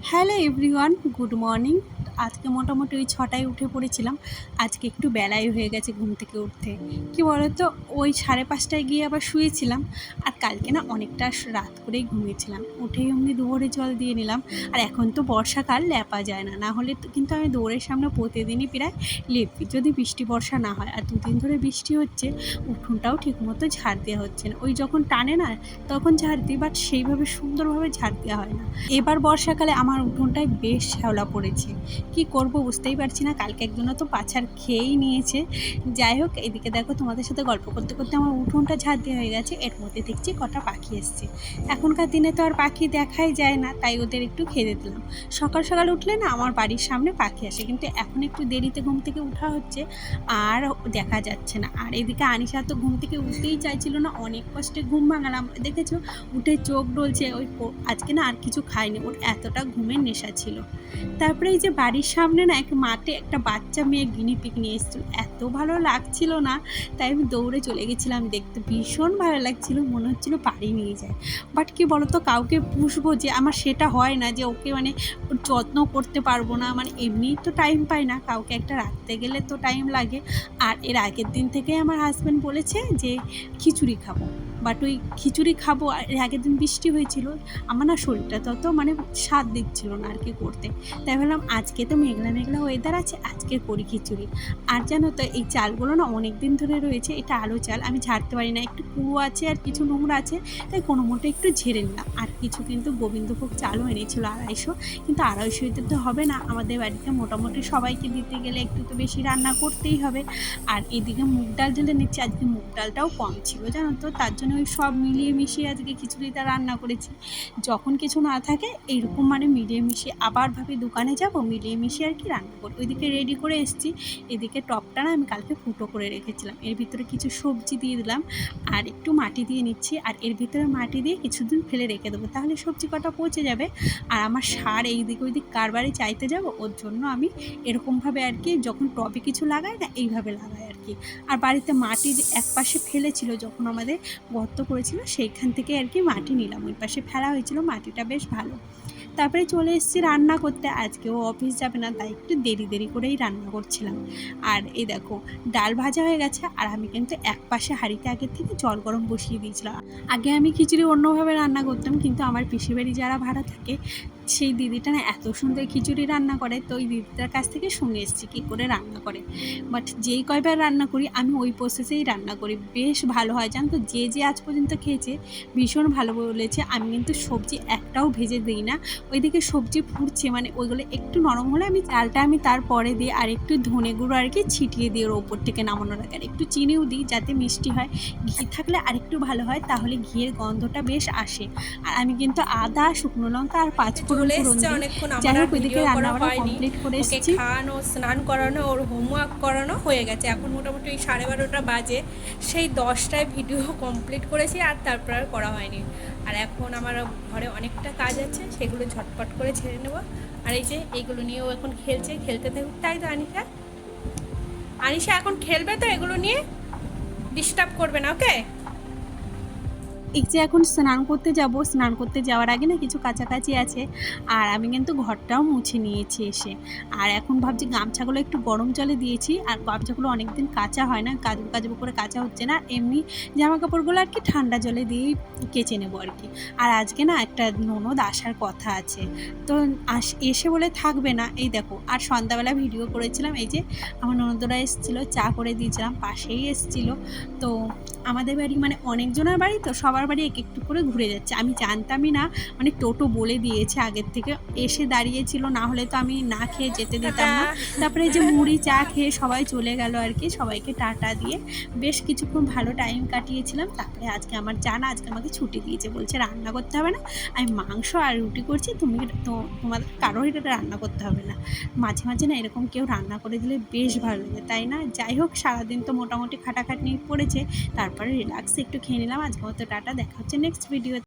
Hello everyone, good morning. আজকে মোটামুটি ওই 6টায় উঠে পড়েছিলাম। আজকে একটু বেলাই হয়ে গেছে ঘুম থেকে উঠতে। কি বলো তো, ওই 5:30টায় গিয়ে আবার শুয়েছিলাম। আর কালকে না অনেকটা রাত করেই ঘুমিয়েছিলাম। উঠেই অমনি দুয়ারে জল দিয়ে নিলাম। আর এখন তো বর্ষাকাল, লেপা যায় না, না হলে কিন্তু আমি দৌড়ের সামনে প্রতিদিনই প্রায় লেপি, যদি বৃষ্টি বর্ষা না হয়। আর দুদিন ধরে বৃষ্টি হচ্ছে, উঠোনটাও ঠিকমতো ঝাড় দেওয়া হচ্ছে না। ওই যখন টানে না তখন ঝাড় দিই, বাট সেইভাবে সুন্দরভাবে ঝাড় দেওয়া হয় না। এবার বর্ষাকালে আমার উঠোনটায় বেশ শ্যাওলা পড়েছে। কি করব বুঝতেই পারছি না। কালকে একজনও তো পাছাড় খেয়েই নিয়েছে। যাই হোক, এদিকে দেখো তোমাদের সাথে গল্প করতে করতে আমার উঠোনটা ঝাড় দেওয়া হয়ে গেছে। এর মধ্যে দেখছি কটা পাখি এসছে। এখনকার দিনে তো আর পাখি দেখাই যায় না, তাই ওদের একটু খেতে দিলাম। সকাল সকাল উঠলে না আমার বাড়ির সামনে পাখি আসে, কিন্তু এখন একটু দেরিতে ঘুম থেকে উঠা হচ্ছে আর দেখা যাচ্ছে না। আর এদিকে আনিশা তো ঘুম থেকে উঠতেই চাইছিল না, অনেক কষ্টে ঘুম ভাঙালাম। দেখেছো, উঠে চোখ ডলছে। ওই আজকে না আর কিছু খায়নি, ওর এতটা ঘুমের নেশা ছিল। তারপরে এই যে বাড়ির সামনে না এক মাঠে একটা বাচ্চা মেয়ে গিনিপিগ নিয়ে এসেছিল, এত ভালো লাগছিল না, তাই আমি দৌড়ে চলে গেছিলাম দেখতে। ভীষণ ভালো লাগছিল, মনে হচ্ছিল বাড়ি নিয়ে যায়। বাট কি বলতো, কাউকে পুষবো যে, আমার সেটা হয় না যে ওকে মানে ওর যত্ন করতে পারবো না। মানে এমনিই তো টাইম পাই না, কাউকে একটা রাখতে গেলে তো টাইম লাগে। আর এর আগের দিন থেকে আমার হাজব্যান্ড বলেছে যে খিচুড়ি খাবো, বাট ওই খিচুড়ি খাবো আর এর আগের দিন বৃষ্টি হয়েছিল। আমার না শরীরটা তত মানে স্বাদ দিচ্ছিল না আর কি করতে। তাই ভাবলাম আজকে তো মেঘলা মেঘলা ওয়েদার আছে, আজকে করি খিচুড়ি। আর জানো তো, এই চালগুলো না অনেক দিন ধরে রয়েছে, এটা আলো চাল, আমি ঝাড়তে পারি না, একটু কুয়ো আছে আর কিছু নোংরা আছে, তাই কোনো মতো একটু ঝেড়ে নিলাম। আর কিছু কিন্তু গোবিন্দভোগ চালও এনেছিল 250, কিন্তু 250 তো হবে না, আমাদের বাড়িতে মোটামুটি সবাইকে দিতে গেলে একটু তো বেশি রান্না করতেই হবে। আর এদিকে মুগ ডাল ঢেলে নিচ্ছি, আজকে মুগ ডালটাও কম ছিল জানো তো, তার জন্য ওই সব মিলিয়ে মিশিয়ে আজকে খিচুড়িটা রান্না করেছি। যখন কিছু না থাকে এইরকম মানে মিলিয়ে মিশিয়ে আবার ভাবি দোকানে যাব, মিলিয়ে মিশিয়ে আর কি রান্না করি। ওইদিকে রেডি করে এসেছি। এদিকে টপটা না আমি কালকে ফুটো করে রেখেছিলাম, এর ভিতরে কিছু সবজি দিয়ে দিলাম আর একটু মাটি দিয়ে নিচ্ছি। আর এর ভিতরে মাটি দিয়ে কিছুদিন ফেলে রেখে দেবো, তাহলে সবজি কটা পচে যাবে। আর আমার সার এইদিক ওইদিক কারবারই চাইতে যাব, ওর জন্য আমি এরকমভাবে আর কি যখন টবে কিছু লাগাই না, এইভাবে লাগাই আর কি। আর বাড়িতে মাটির এক পাশে ফেলেছিল, যখন আমাদের গর্ত করেছিল সেইখান থেকে আর কি মাটি নিলাম, ওই পাশে ফেলা হয়েছিল, মাটিটা বেশ ভালো। তারপরে চলে এসেছি রান্না করতে। আজকেও অফিস যাবে না, তাই একটু দেরি দেরি করেই রান্না করছিলাম। আর এই দেখো, ডাল ভাজা হয়ে গেছে আর আমি কিন্তু এক পাশে হাঁড়িতে আগের থেকে জল গরম বসিয়ে দিয়েছিলাম। আগে আমি খিচুড়ি অন্যভাবে রান্না করতাম, কিন্তু আমার পিসির বাড়ি যারা ভাড়া থাকে সেই দিদিটা না এত সুন্দর খিচুড়ি রান্না করে, তো ওই দিদিটার কাছ থেকে শুনে এসেছি কী করে রান্না করে। বাট যেই কয়বার রান্না করি আমি ওই প্রসেসেই রান্না করি, বেশ ভালো হয় জানো তো। যে যে আজ পর্যন্ত খেয়েছে ভীষণ ভালো বলেছে। আমি কিন্তু সবজি একটাও ভেজে দিই না। ওইদিকে সবজি ফুটছে, মানে ওইগুলো একটু নরম হলে আমি চালটা আমি তারপরে দিই, আর একটু ধনে গুঁড়ো আর কি ছিটিয়ে দিই ওর ওপর থেকে নামানোর আগে। আর একটু চিনিও দিই যাতে মিষ্টি হয়। ঘি থাকলে আরেকটু ভালো হয়, তাহলে ঘিয়ের গন্ধটা বেশ আসে। আর আমি কিন্তু আদা, শুকনো লঙ্কা আর পাঁচফোড়ন চলে ফোড়ন এসছে দিই। অনেকক্ষণ, যাই আমার আর হোক, ওইদিকে ভিডিও করা রান্নাবাড়া হয়নি। কমপ্লিট করে ওকে এসেছি। খাওয়ানো, স্নান করানো, ওর হোমওয়ার্ক করানো হয়ে গেছে। এখন মোটামুটি ওই 12:30 বাজে। সেই 10টায় ভিডিও কমপ্লিট করেছি, আর তারপর আর করা হয়নি। আর এখন আমার ঘরে অনেকটা কাজ আছে, সেগুলো ঝটপট করে ছেড়ে নেব। আর এই যে এইগুলো নিয়েও এখন খেলছে, খেলতে থাকুক। তাই তো আনিশা, আনিশা এখন খেলবে তো, এগুলো নিয়ে ডিস্টার্ব করবে না, ওকে? এই যে এখন স্নান করতে যাব, স্নান করতে যাওয়ার আগে না কিছু কাছাকাছি আছে, আর আমি কিন্তু ঘরটাও মুছে নিয়েছি এসে। আর এখন ভাবছি গামছাগুলো একটু গরম জলে দিয়েছি, আর গামছাগুলো অনেকদিন কাচা হয় না, কাচবো কাচবো করে কাচা হচ্ছে না। এমনি জামা কাপড়গুলো আর কি ঠান্ডা জলে দিয়েই কেচে নেবো আর কি। আর আজকে না একটা ননদ আসার কথা আছে, তো এসে বলে থাকবে না। এই দেখো, আর সন্ধ্যাবেলা ভিডিও করেছিলাম, এই যে আমার ননদরা এসেছিলো, চা করে দিয়েছিলাম, পাশেই এসেছিলো। তো আমাদের বাড়ি মানে অনেকজনের বাড়ি, তো সবার বাড়ি এক একটু করে ঘুরে যাচ্ছে। আমি জানতামই না, মানে টোটো বলে দিয়েছে আগের থেকে, এসে দাঁড়িয়েছিল, না হলে তো আমি না খেয়ে যেতে দিতাম টাটা। না। তারপরে যে মুড়ি চা খেয়ে সবাই চলে গেল আর কি, সবাইকে টাটা দিয়ে বেশ কিছুক্ষণ ভালো টাইম কাটিয়েছিলাম। তারপরে আজকে আমার জানা আজকে আমাকে ছুটি দিয়েছে, বলছে রান্না করতে হবে না, আমি মাংস আর রুটি করছি, তুমি তো তোমাদের কারোর এটা রান্না করতে হবে না। মাঝে মাঝে না এরকম কেউ রান্না করে দিলে বেশ ভালো লাগে, তাই না? যাই হোক, সারাদিন তো মোটামুটি খাটাখাটনি পড়েছে, তারপরে রিল্যাক্স একটু খেয়ে নিলাম। আজকের মতো টাটা, দেখা হচ্ছে নেক্সট ভিডিও।